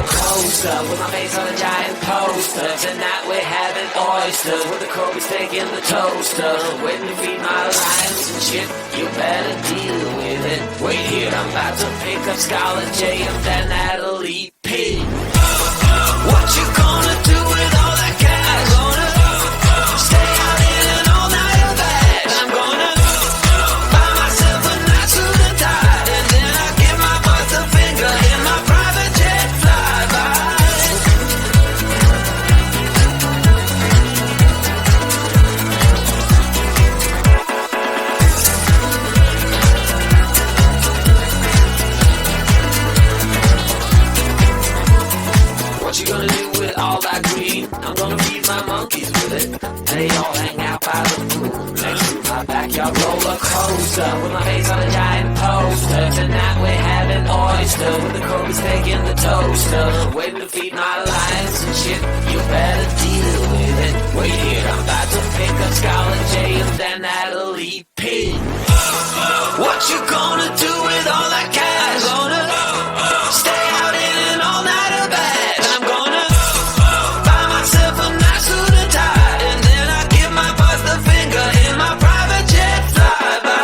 coaster with my face on a giant poster. Tonight we're having oysters with the Kobe steak in the toaster. Waiting to feed my lions and shit, you better deal with it. Wait here, I'm about to pick up Scarlett J and then Natalie P. What you gonna do with all that cash? Gonna stay out in an all-nighter bash. I'm gonna buy myself a nice suit and tie, and then I give my boss a finger in my private jet flyby. What you gonna do with all that green? I'm gonna feed my monkeys with it. They all hang out by the pool next to my backyard roller coaster with my face on a giant poster. Tonight we're having oyster with the Kobe steak in the toaster. Waiting to feed my lions and shit, you better deal with it. Wait here, I'm about to pick up Scarlett J and then Natalie P. What you gonna do with all that cash? Gonna stay out in an all-nighter bash. I'm gonna buy myself a nice suit and tie, and then I give my boss the finger in my private jet flyby.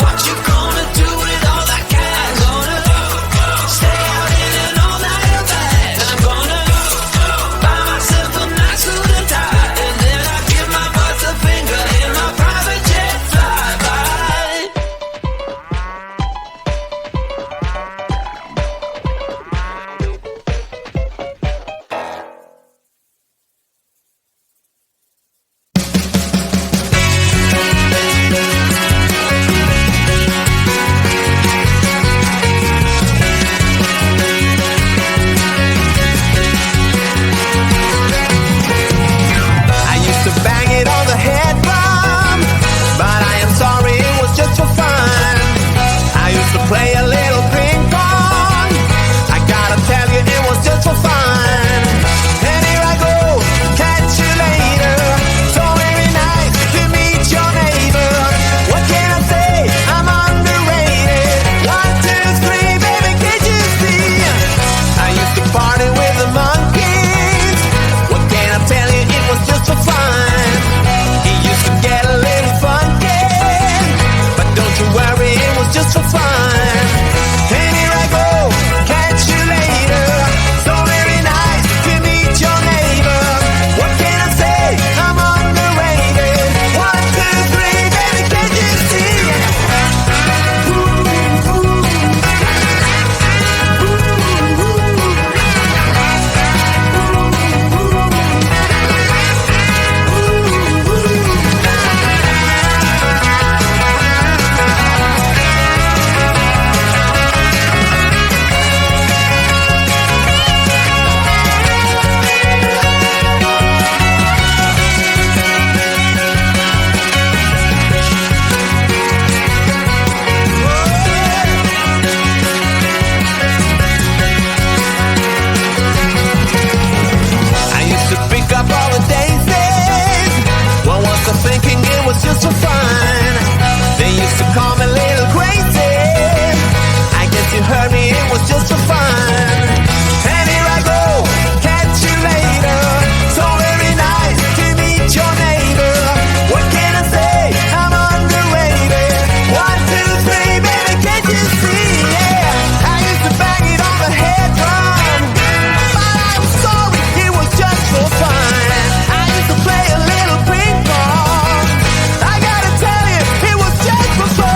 What you gonna do with all that cash? Gonna stay out in an all-nighter bash. I'm gonna buy myself a nice suit and tie, and then I give my boss the finger in my private jet flyby. I used to bang it on the head drum, but I am sorry, it was just for fun. I used to play a little ping pong. I gotta tell you, it was just for fun. And here I go, catch you later. So very nice to meet your neighbor. What can I say? I'm underrated. 1, 2, 3, baby, can't you see? I used to party with the monkeys. What can I tell you? It was just for fun. It used to get a little funky, but don't you worry, it was just for fun. And here I go, catch you later. So very nice to meet your neighbor. What can I say? I'm underrated. 1, 2, 3, baby, can't you see? I used to pick up all the daisies. What was I thinking? It was just for fun. They used to call me little crazy. I guess you heard me, it was just for fun. And here I go, catch you later. So very nice to meet your neighbor. What can I say? I'm underrated. 1, 2, 3, baby, can't you see? Yeah, I used to bang it on the head drum, but I'm sorry, it was just for fun. I used to play a little ping pong. I gotta tell you, it was just for fun.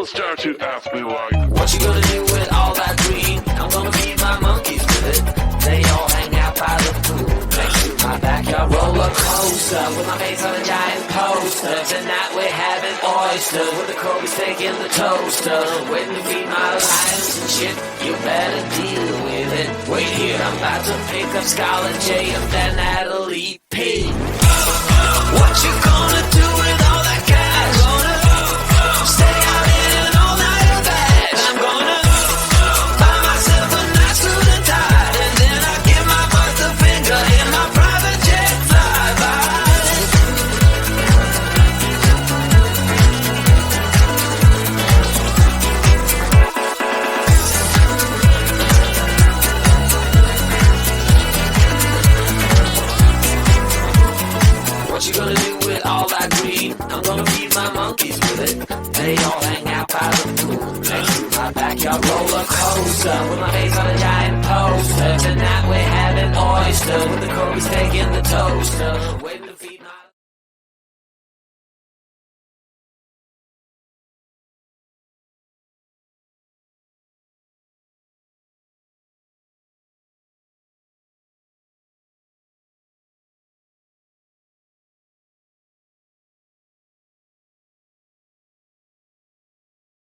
People start to ask me like, what you gonna do with all that green? I'm gonna feed my monkeys with it. They all hang out by the pool next to my backyard roller coaster with my face on a giant poster. Tonight we're having oysters with the Kobe's taking the toaster. Waiting to feed my lions and shit. You better deal with it. Wait here, I'm about to pick up Scarlett J and then Natalie P. What you gonna do with all that cash? Gonna stay out in an all-nighter bash. I'm gonna buy myself a nice suit and tie, and then I give my butt the finger in my private jet flyby. What you gonna do with all that green? I'm gonna feed my monkeys with it. They all hang out by the pool next to my backyard roller coaster with my face on a giant poster. Tonight we're having oysters with the Kobe's taking the toaster. Wait